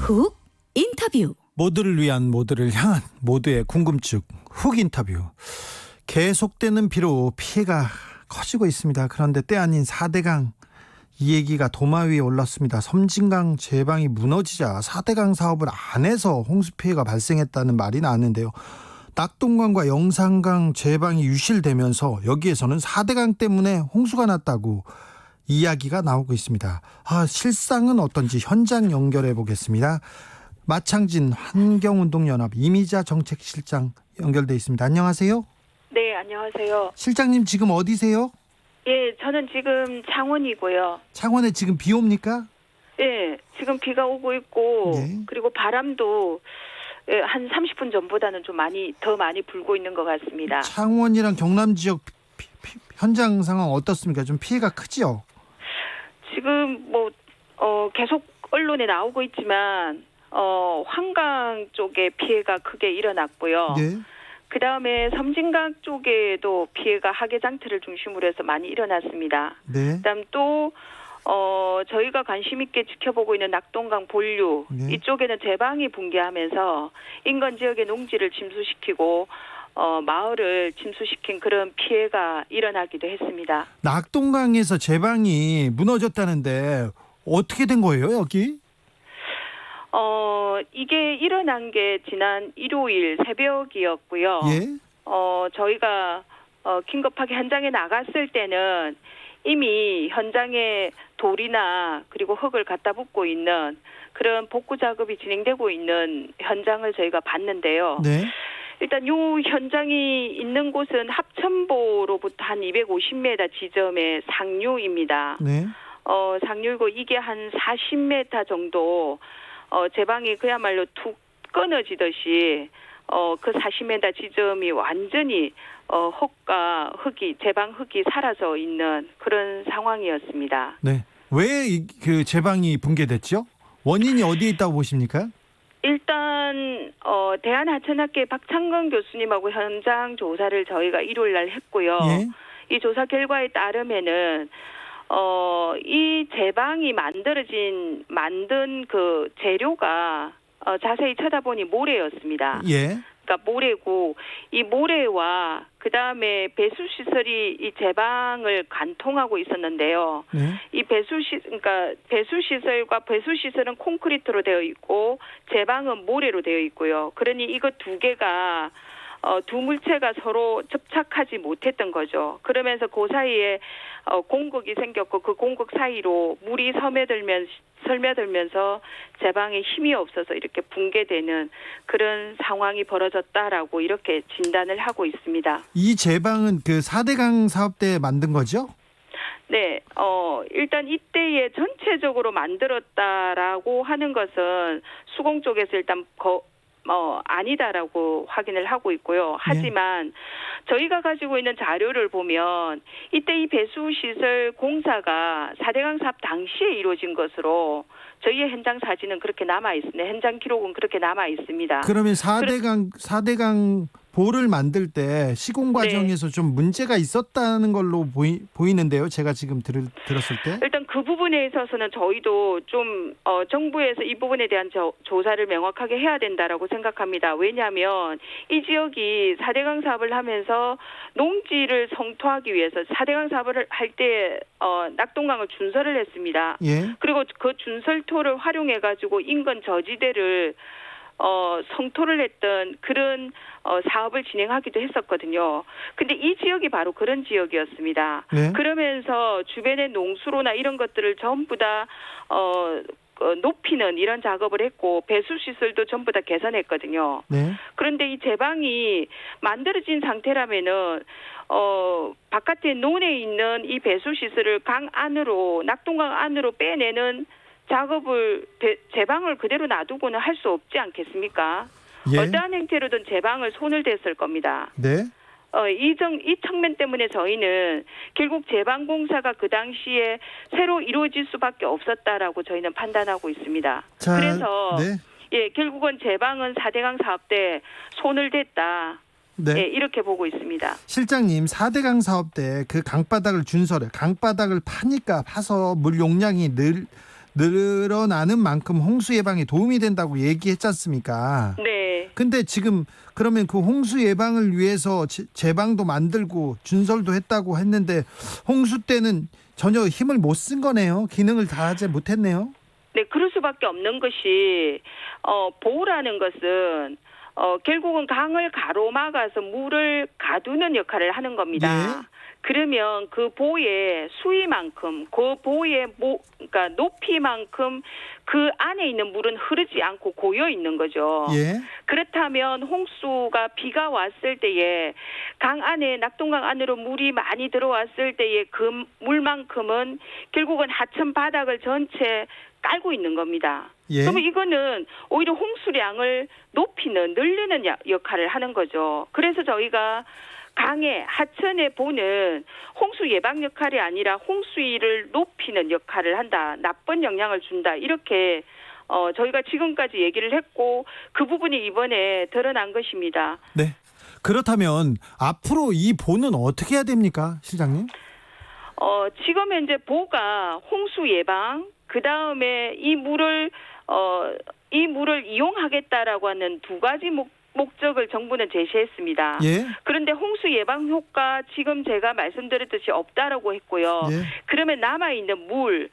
훅 인터뷰. 모두를 위한, 모두를 향한, 모두의 궁금증 훅 인터뷰. 계속되는 비로 피해가 커지고 있습니다. 그런데 때 아닌 4대강, 이 얘기가 도마 위에 올랐습니다. 섬진강 제방이 무너지자 4대강 사업을 안 해서 홍수 피해가 발생했다는 말이 나왔는데요. 낙동강과 영산강 제방이 유실되면서 여기에서는 4대강 때문에 홍수가 났다고 이야기가 나오고 있습니다. 실상은 어떤지 현장 연결해 보겠습니다. 마창진 환경운동연합 이미자 정책실장 연결돼 있습니다. 안녕하세요. 네, 안녕하세요. 실장님 지금 어디세요? 예, 저는 지금 창원이고요. 창원에 지금 비 옵니까? 예, 지금 비가 오고 있고, 네. 그리고 바람도 한 30분 전보다는 좀 더 많이 불고 있는 것 같습니다. 창원이랑 경남 지역 현장 상황 어떻습니까? 좀 피해가 크지요? 지금 계속 언론에 나오고 있지만, 환강 쪽에 피해가 크게 일어났고요. 네. 그 다음에 섬진강 쪽에도 피해가 하계장터를 중심으로 해서 많이 일어났습니다. 네. 그다음 또 저희가 관심 있게 지켜보고 있는 낙동강 본류, 네. 이쪽에는 제방이 붕괴하면서 인근 지역의 농지를 침수시키고 마을을 침수시킨 그런 피해가 일어나기도 했습니다. 낙동강에서 제방이 무너졌다는데 어떻게 된 거예요, 여기? 이게 일어난 게 지난 일요일 새벽이었고요. 예. 저희가 긴급하게 현장에 나갔을 때는 이미 현장에 돌이나 그리고 흙을 갖다 붓고 있는 그런 복구 작업이 진행되고 있는 현장을 저희가 봤는데요. 네. 일단 이 현장이 있는 곳은 합천보로부터 한 250m 지점의 상류입니다. 네. 상류이고 이게 한 40m 정도 제방이 그야말로 툭 끊어지듯이 그 40m 지점이 완전히 제방 흙이 사라져 있는 그런 상황이었습니다. 네. 왜 그 제방이 붕괴됐죠? 원인이 어디에 있다고 보십니까? 일단 대한하천학회 박창건 교수님하고 현장 조사를 저희가 일요일 날 했고요. 예. 이 조사 결과에 따르면은 이 제방이 만든 그 재료가 자세히 쳐다보니 모래였습니다. 예. 그러니까 모래고 이 모래와 그 다음에 배수 시설이 이 제방을 관통하고 있었는데요. 네. 이 배수 시설과 배수 시설은 콘크리트로 되어 있고 제방은 모래로 되어 있고요. 그러니 이거 두 개가 두 물체가 서로 접착하지 못했던 거죠. 그러면서 그 사이에 공극이 생겼고 그 공극 사이로 물이 스며들면서 제방에 힘이 없어서 이렇게 붕괴되는 그런 상황이 벌어졌다라고 이렇게 진단을 하고 있습니다. 이 제방은 그 4대강 사업 때 만든 거죠? 네, 일단 이때에 전체적으로 만들었다라고 하는 것은 수공 쪽에서 일단 아니다라고 확인을 하고 있고요. 하지만 저희가 가지고 있는 자료를 보면 이때 이 배수시설 공사가 4대강 사업 당시에 이루어진 것으로 저희의 현장 사진은 그렇게 남아 있습니다. 현장 기록은 그렇게 남아 있습니다. 그러면 4대강 보를 만들 때 시공 과정에서 좀 문제가 있었다는 걸로 보이는데요. 제가 지금 들었을 때. 일단 그 부분에 있어서는 저희도 좀 정부에서 이 부분에 대한 조사를 명확하게 해야 된다라고 생각합니다. 왜냐하면 이 지역이 4대강 사업을 하면서 농지를 성토하기 위해서 4대강 사업을 할 때 낙동강을 준설을 했습니다. 예. 그리고 그 준설토를 활용해가지고 인근 저지대를 성토를 했던 그런 사업을 진행하기도 했었거든요. 근데 이 지역이 바로 그런 지역이었습니다. 네. 그러면서 주변의 농수로나 이런 것들을 전부 다 높이는 이런 작업을 했고 배수시설도 전부 다 개선했거든요. 네. 그런데 이 제방이 만들어진 상태라면은 바깥에 논에 있는 이 배수시설을 낙동강 안으로 빼내는 작업을 제방을 그대로 놔두고는 할 수 없지 않겠습니까? 예. 어떠한 행태로든 제방을 손을 댔을 겁니다. 네. 이 측면 때문에 저희는 결국 제방 공사가 그 당시에 새로 이루어질 수밖에 없었다라고 저희는 판단하고 있습니다. 자, 그래서 네. 결국은 제방은 4대강 사업 때 손을 댔다. 네. 이렇게 보고 있습니다. 실장님, 4대강 사업 때 그 강바닥을 파니까 파서 물 용량이 늘어나는 만큼 홍수 예방에 도움이 된다고 얘기했지 않습니까? 네. 근데 지금 그러면 그 홍수 예방을 위해서 제방도 만들고 준설도 했다고 했는데 홍수 때는 전혀 힘을 못 쓴 거네요. 기능을 다하지 못했네요. 네, 그럴 수밖에 없는 것이 보호라는 것은 결국은 강을 가로막아서 물을 가두는 역할을 하는 겁니다. 예. 그러면 그 보의 수위만큼, 그 보의 그러니까 높이만큼 그 안에 있는 물은 흐르지 않고 고여 있는 거죠. 예. 그렇다면 홍수가 비가 왔을 때에 강 안에 낙동강 안으로 물이 많이 들어왔을 때에 그 물만큼은 결국은 하천 바닥을 전체 깔고 있는 겁니다. 예. 그러면 이거는 오히려 홍수량을 늘리는 역할을 하는 거죠. 그래서 저희가 강의 하천에 보는 홍수 예방 역할이 아니라 홍수위를 높이는 역할을 한다. 나쁜 영향을 준다. 이렇게 저희가 지금까지 얘기를 했고 그 부분이 이번에 드러난 것입니다. 네. 그렇다면 앞으로 이 보는 어떻게 해야 됩니까, 실장님? 지금 현재 보가 홍수 예방, 그 다음에 이 물을 이용하겠다라고 하는 두 가지 목적을 정부는 제시했습니다. 예. 그런데 홍수 예방 효과 지금 제가 말씀드렸듯이 없다라고 했고요. 예. 그러면 남아있는 물을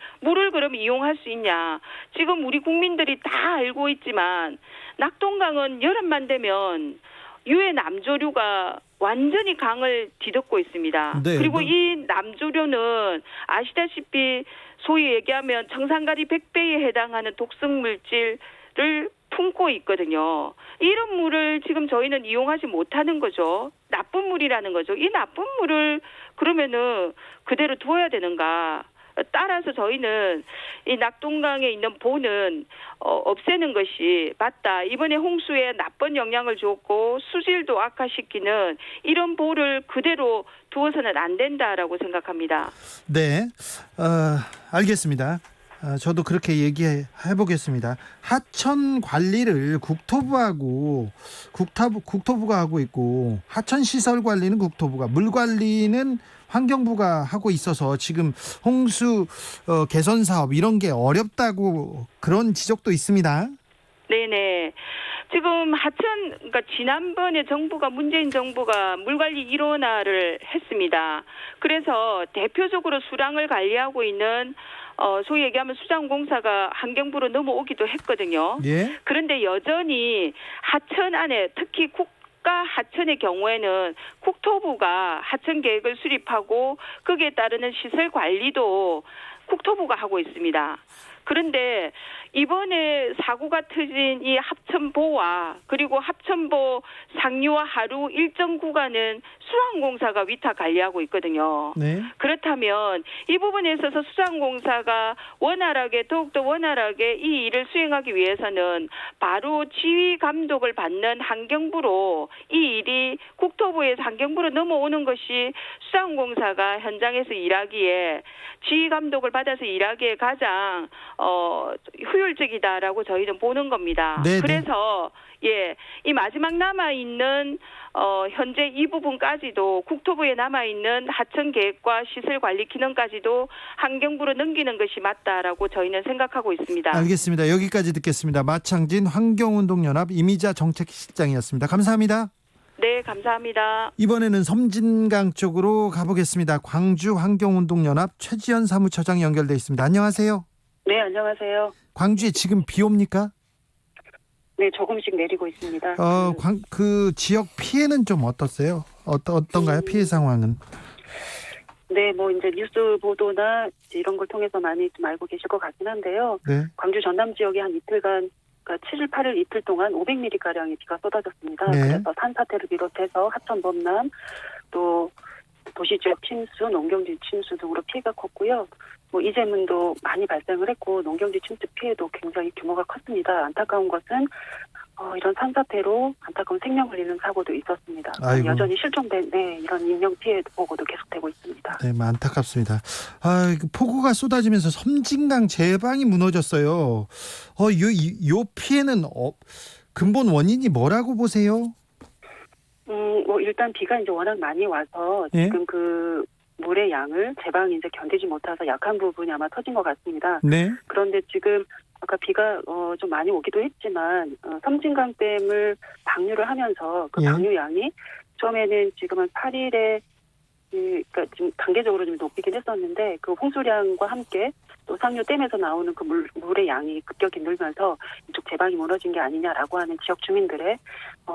그럼 이용할 수 있냐. 지금 우리 국민들이 다 알고 있지만 낙동강은 여름만 되면 유해 남조류가 완전히 강을 뒤덮고 있습니다. 네, 그리고 이 남조류는 아시다시피 소위 얘기하면 청산가리 100배에 해당하는 독성 물질을 품고 있거든요. 이런 물을 지금 저희는 이용하지 못하는 거죠. 나쁜 물이라는 거죠. 이 나쁜 물을 그러면은 그대로 두어야 되는가? 따라서 저희는 이 낙동강에 있는 보는 없애는 것이 맞다. 이번에 홍수에 나쁜 영향을 줬고 수질도 악화시키는 이런 보를 그대로 두어서는 안 된다라고 생각합니다. 네. 알겠습니다. 저도 그렇게 얘기해 보겠습니다. 하천 관리를 국토부가 하고 있고 하천 시설 관리는 국토부가, 물 관리는 환경부가 하고 있어서 지금 홍수 개선 사업 이런 게 어렵다고 그런 지적도 있습니다. 네네. 지금 그러니까 지난번에 문재인 정부가 물관리 1호화를 했습니다. 그래서 대표적으로 수량을 관리하고 있는 소위 얘기하면 수자원공사가 환경부로 넘어오기도 했거든요. 예. 그런데 여전히 하천 안에 특히 국가 하천의 경우에는 국토부가 하천 계획을 수립하고 거기에 따르는 시설 관리도 국토부가 하고 있습니다. 그런데 이번에 사고가 터진 이 합천보와 그리고 합천보 상류와 하류 일정 구간은 수자원공사가 위탁 관리하고 있거든요. 네. 그렇다면 이 부분에 있어서 수자원공사가 더욱더 원활하게 이 일을 수행하기 위해서는 바로 지휘 감독을 받는 환경부로 이 일이 국토부에서 환경부로 넘어오는 것이 수자원공사가 현장에서 일하기에 지휘 감독을 받아서 일하기에 가장 효율적이다라고 저희는 보는 겁니다. 네네. 그래서 이 마지막 남아 있는 현재 이 부분까지도 국토부에 남아 있는 하천 계획과 시설 관리 기능까지도 환경부로 넘기는 것이 맞다라고 저희는 생각하고 있습니다. 알겠습니다. 여기까지 듣겠습니다. 마창진 환경운동연합 이미자 정책실장이었습니다. 감사합니다. 네, 감사합니다. 이번에는 섬진강 쪽으로 가보겠습니다. 광주 환경운동연합 최지연 사무처장 연결돼 있습니다. 안녕하세요. 네, 안녕하세요. 광주에 지금 비 옵니까? 네, 조금씩 내리고 있습니다. 그 지역 피해는 좀 어떻어요? 어떤가요? 피해 상황은? 네, 뭐 이제 뉴스 보도나 이런 걸 통해서 많이 좀 알고 계실 것 같긴 한데요. 네. 광주 전남 지역에 한 이틀간, 그러니까 7일, 8일 이틀 동안 500mm 가량의 비가 쏟아졌습니다. 네. 그래서 산사태를 비롯해서 하천 범람, 또 도시 지역 침수, 농경지 침수 등으로 피해가 컸고요. 뭐 이재민도 많이 발생을 했고 농경지 침수 피해도 굉장히 규모가 컸습니다. 안타까운 것은 이런 산사태로 안타까운 생명을 잃는 사고도 있었습니다. 아이고. 여전히 실종된 이런 인명 피해 보고도 계속되고 있습니다. 네, 안타깝습니다. 폭우가 쏟아지면서 섬진강 제방이 무너졌어요. 요 피해는 근본 원인이 뭐라고 보세요? 뭐 일단 비가 이제 워낙 많이 와서 예? 지금 그 물의 양을 제방이 이제 견디지 못해서 약한 부분이 아마 터진 것 같습니다. 네. 그런데 지금 아까 비가 좀 많이 오기도 했지만 섬진강댐을 방류를 하면서 그 예. 방류량이 처음에는 지금 한 8일에 그러니까 지금 단계적으로 좀 높이긴 했었는데 그 홍수량과 함께 또 상류댐에서 나오는 그 물의 양이 급격히 늘면서 이쪽 제방이 무너진 게 아니냐라고 하는 지역 주민들의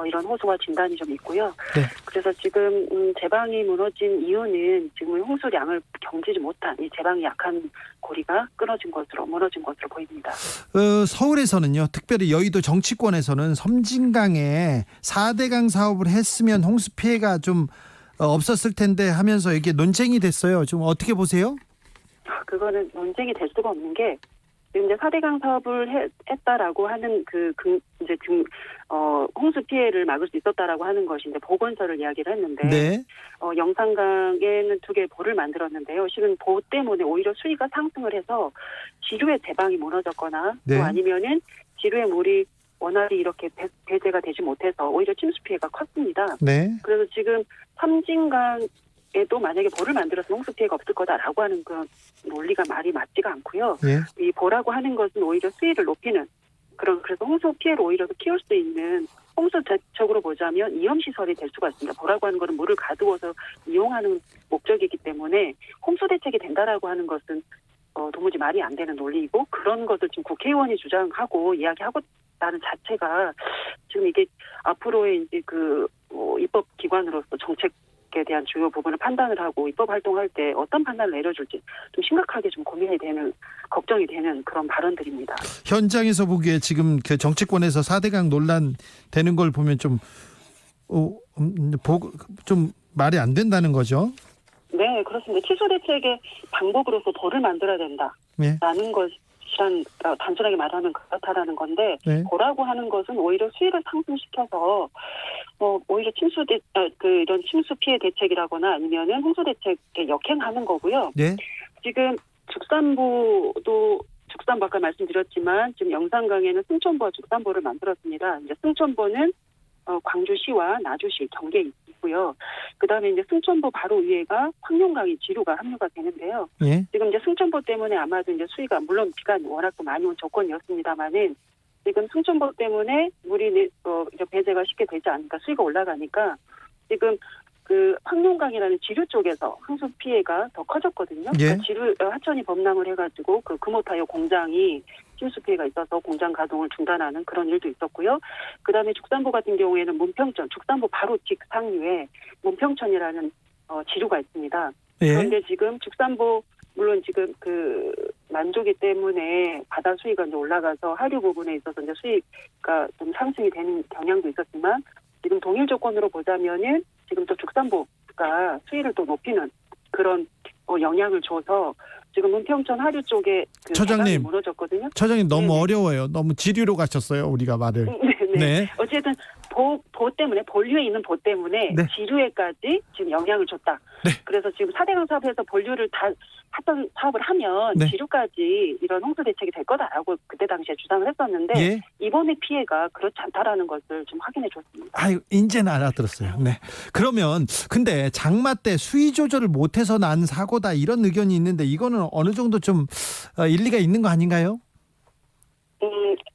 이런 호소와 진단이 좀 있고요. 네. 그래서 지금 제방이 무너진 이유는 지금 홍수량을 견디지 못한 이 제방이 약한 고리가 무너진 것으로 보입니다. 서울에서는요, 특별히 여의도 정치권에서는 섬진강에 4대강 사업을 했으면 홍수 피해가 좀 없었을 텐데 하면서 이게 논쟁이 됐어요. 좀 어떻게 보세요? 그거는 논쟁이 될 수가 없는 게 지금 이제 4대강 사업을 했다라고 하는 홍수 피해를 막을 수 있었다라고 하는 것이 이제 보건설을 이야기를 했는데 네. 영산강에는 2개의 보를 만들었는데요. 실은 보 때문에 오히려 수위가 상승을 해서 지류의 제방이 무너졌거나 네. 또 아니면은 지류의 물이 원활히 이렇게 배제가 되지 못해서 오히려 침수 피해가 컸습니다. 네. 그래서 지금 섬진강에도 만약에 보를 만들어서 홍수 피해가 없을 거다라고 하는 그런 논리가 말이 맞지가 않고요. 예. 이 보라고 하는 것은 오히려 수위를 높이는 그래서 홍수 피해를 오히려 더 키울 수 있는 홍수 대책으로 보자면 이염시설이 될 수가 있습니다. 보라고 하는 것은 물을 가두어서 이용하는 목적이기 때문에 홍수 대책이 된다라고 하는 것은 도무지 말이 안 되는 논리이고 그런 것을 지금 국회의원이 주장하고 이야기하고 있다는 자체가 지금 이게 앞으로의 이제 입법 기관으로서 정책에 대한 주요 부분을 판단을 하고 입법 활동할 때 어떤 판단을 내려줄지 좀 심각하게 좀 고민이 되는 걱정이 되는 그런 발언들입니다. 현장에서 보기에 지금 그 정치권에서 4대강 논란 되는 걸 보면 좀 말이 안 된다는 거죠. 네, 그렇습니다. 취소 대책의 방법으로서 벌을 만들어야 된다라는 것이란 단순하게 말하면 그렇다라는 건데 네. 보라고 하는 것은 오히려 수위를 상승시켜서 오히려 이런 침수 피해 대책이라거나 아니면은 홍수 대책에 역행하는 거고요. 네. 지금 축산부 아까 말씀드렸지만 지금 영산강에는 승천보와 축산보를 만들었습니다. 이제 승천보는 광주시와 나주시 경계에 있고요. 그다음에 이제 승천보 바로 위에가 황룡강이 지류가 합류가 되는데요. 예. 지금 이제 승천보 때문에 아마도 이제 수위가 물론 비가 워낙 많이 온 조건이었습니다만은 지금 승천보 때문에 물이 이제 배제가 쉽게 되지 않으니까 수위가 올라가니까 지금 그 황룡강이라는 지류 쪽에서 홍수 피해가 더 커졌거든요. 예. 그러니까 지류 하천이 범람을 해가지고 그 금호타이어 공장이 침수 피해가 있어서 공장 가동을 중단하는 그런 일도 있었고요. 그다음에 축산보 같은 경우에는 문평천, 축산보 바로 직상류에 문평천이라는 지류가 있습니다. 예. 그런데 지금 축산보 물론 지금 그 만조기 때문에 바다 수위가 이제 올라가서 하류 부분에 있어서 이제 수위가 좀 상승이 되는 경향도 있었지만 지금 동일 조건으로 보자면은 지금 또 축산보가 수위를 또 높이는 그런 영향을 줘서 지금 문평천 하류 쪽에 그 처장님, 배관이 무너졌거든요. 처장님 너무 네네. 어려워요. 너무 지류로 가셨어요. 우리가 말을. 네네. 네. 어쨌든 보 때문에 본류에 있는 보 때문에 네. 지류에까지 지금 영향을 줬다. 네. 그래서 지금 4대강 사업에서 본류를 다 했던 사업을 하면 네. 지류까지 이런 홍수 대책이 될 거다라고 그때 당시에 주장을 했었는데 예. 이번의 피해가 그렇지 않다라는 것을 좀 확인해 줬습니다. 아유, 이제는 알아들었어요. 네. 그러면 근데 장마 때 수위 조절을 못해서 난 사고다 이런 의견이 있는데 이거는 어느 정도 좀 일리가 있는 거 아닌가요?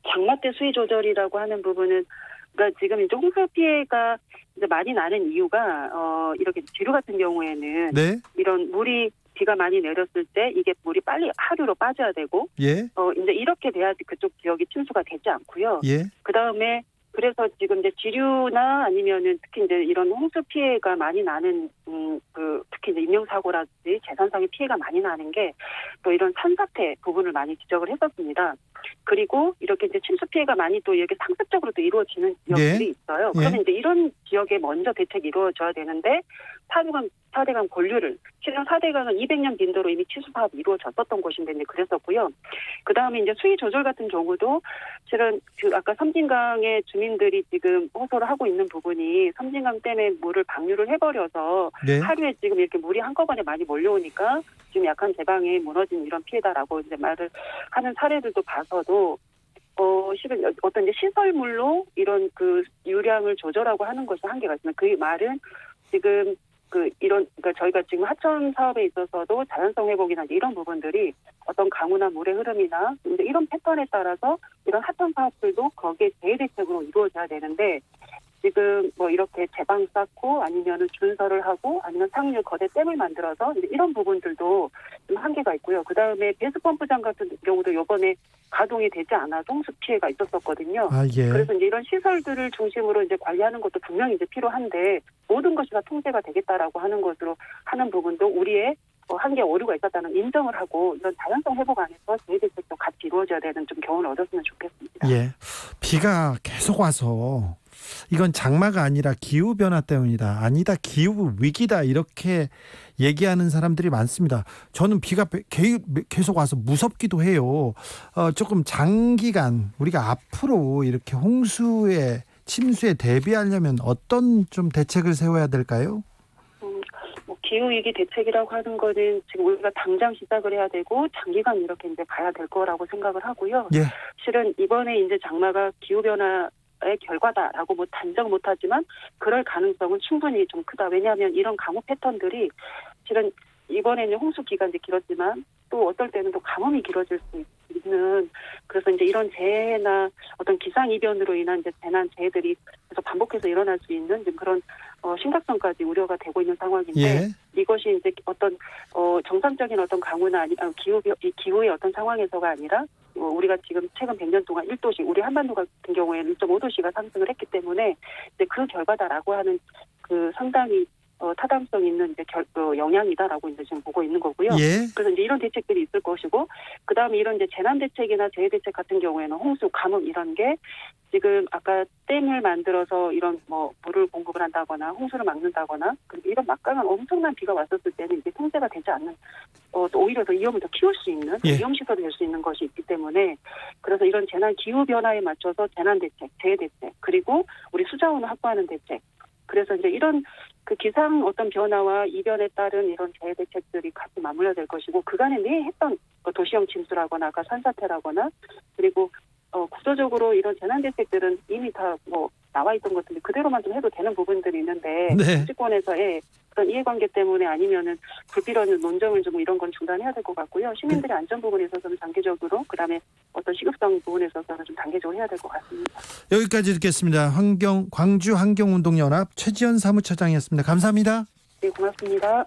장마 때 수위 조절이라고 하는 부분은 그러니까 지금 이제 홍수 피해가 이제 많이 나는 이유가 이렇게 지류 같은 경우에는 네. 이런 물이 비가 많이 내렸을 때 이게 물이 빨리 하류로 빠져야 되고 예. 이제 이렇게 돼야지 그쪽 지역이 침수가 되지 않고요. 예. 그다음에 그래서 지금 이제 지류나 아니면은 특히 이제 이런 홍수 피해가 많이 나는 특히 이제 인명사고라든지 재산상의 피해가 많이 나는 게 또 이런 산사태 부분을 많이 지적을 했었습니다. 그리고 이렇게 이제 침수 피해가 많이 또 이렇게 상습적으로 또 이루어지는 지역들이 있어요. 예. 그러면 이제 이런 지역에 먼저 대책이 이루어져야 되는데 4대강 본류를 실은 4대강은 200년 빈도로 이미 취수 사업이 이루어졌었던 곳인데 이제 그랬었고요. 그 다음에 이제 수위 조절 같은 경우도 실은 아까 섬진강의 주민들이 지금 호소를 하고 있는 부분이 섬진강 댐에 물을 방류를 해버려서 네. 하루에 지금 이렇게 물이 한꺼번에 많이 몰려오니까 지금 약한 제방에 무너진 이런 피해다라고 이제 말을 하는 사례들도 봐서도 실은 어떤 이제 시설물로 이런 그 유량을 조절하고 하는 것이 한계가 있습니다. 그 말은 지금 그러니까 저희가 지금 하천 사업에 있어서도 자연성 회복이나 이런 부분들이 어떤 강우나 물의 흐름이나 이제 이런 패턴에 따라서 이런 하천 사업들도 거기에 대대책으로 이루어져야 되는데, 지금 뭐 이렇게 제방 쌓고 아니면은 준설을 하고 아니면 상류 거대 댐을 만들어서 이제 이런 부분들도 좀 한계가 있고요. 그 다음에 배수 펌프장 같은 경우도 이번에 가동이 되지 않아서 홍수 피해가 있었었거든요. 아, 예. 그래서 이제 이런 시설들을 중심으로 이제 관리하는 것도 분명히 이제 필요한데, 모든 것이 다 통제가 되겠다라고 하는 것으로 하는 부분도 우리의 한계 오류가 있었다는 인정을 하고 이런 자연성 회복 안에서 대대책도 같이 이루어져야 되는 좀 교훈을 얻었으면 좋겠습니다. 예. 비가 계속 와서 이건 장마가 아니라 기후변화 때문이다. 아니다, 기후 위기다. 이렇게 얘기하는 사람들이 많습니다. 저는 비가 계속 와서 무섭기도 해요. 조금 장기간 우리가 앞으로 이렇게 홍수에 침수에 대비하려면 어떤 좀 대책을 세워야 될까요? 기후위기 대책이라고 하는 거는 지금 우리가 당장 시작을 해야 되고 장기간 이렇게 이제 가야 될 거라고 생각을 하고요. 예. 실은 이번에 이제 장마가 기후변화의 결과다라고 뭐 단정 못하지만 그럴 가능성은 충분히 좀 크다. 왜냐하면 이런 강우 패턴들이 실은 이번에는 홍수 기간이 길었지만 또 어떨 때는 또 가뭄이 길어질 수 있는, 그래서 이제 이런 재해나 어떤 기상 이변으로 인한 이제 재난 재해들이 계속 반복해서 일어날 수 있는 그런 심각성까지 우려가 되고 있는 상황인데, 예. 이것이 이제 어떤 정상적인 어떤 강우나 기후의 어떤 상황에서가 아니라 우리가 지금 최근 100년 동안 1도씩, 우리 한반도 같은 경우에는 1.5도씨가 상승을 했기 때문에 이제 그 결과다라고 하는 그 상당히 타당성 있는 이제 영향이다라고 이제 지금 보고 있는 거고요. 예. 그래서 이제 이런 대책들이 있을 것이고, 그 다음에 이런 이제 재난 대책이나 재해 대책 같은 경우에는 홍수, 가뭄 이런 게 지금 아까 댐을 만들어서 이런 뭐 물을 공급을 한다거나 홍수를 막는다거나, 그리고 이런 막강한 엄청난 비가 왔었을 때는 이게 통제가 되지 않는, 또 오히려 더 위험을 더 키울 수 있는 위험 시설이 될 수 있는 것이 있기 때문에, 그래서 이런 재난 기후 변화에 맞춰서 재난 대책, 재해 대책, 그리고 우리 수자원을 확보하는 대책, 그래서 이제 이런 그 기상 어떤 변화와 이변에 따른 이런 재해 대책들이 같이 맞물려야 될 것이고, 그간에 매 했던 도시형 침수라거나 아까 산사태라거나, 그리고 국도적으로 이런 재난 대책들은 이미 다 뭐 나와 있던 것들이 그대로만 좀 해도 되는 부분들이 있는데, 네. 정치권에서의 그런 이해관계 때문에 아니면은 불필요한 논쟁을 좀 이런 건 중단해야 될 것 같고요. 시민들의 안전 부분에 있어서는 단계적으로, 그다음에 어떤 시급성 부분에 있어서는 좀 단계적으로 해야 될 것 같습니다. 여기까지 듣겠습니다. 광주 환경운동연합 최지연 사무처장이었습니다. 감사합니다. 네, 고맙습니다.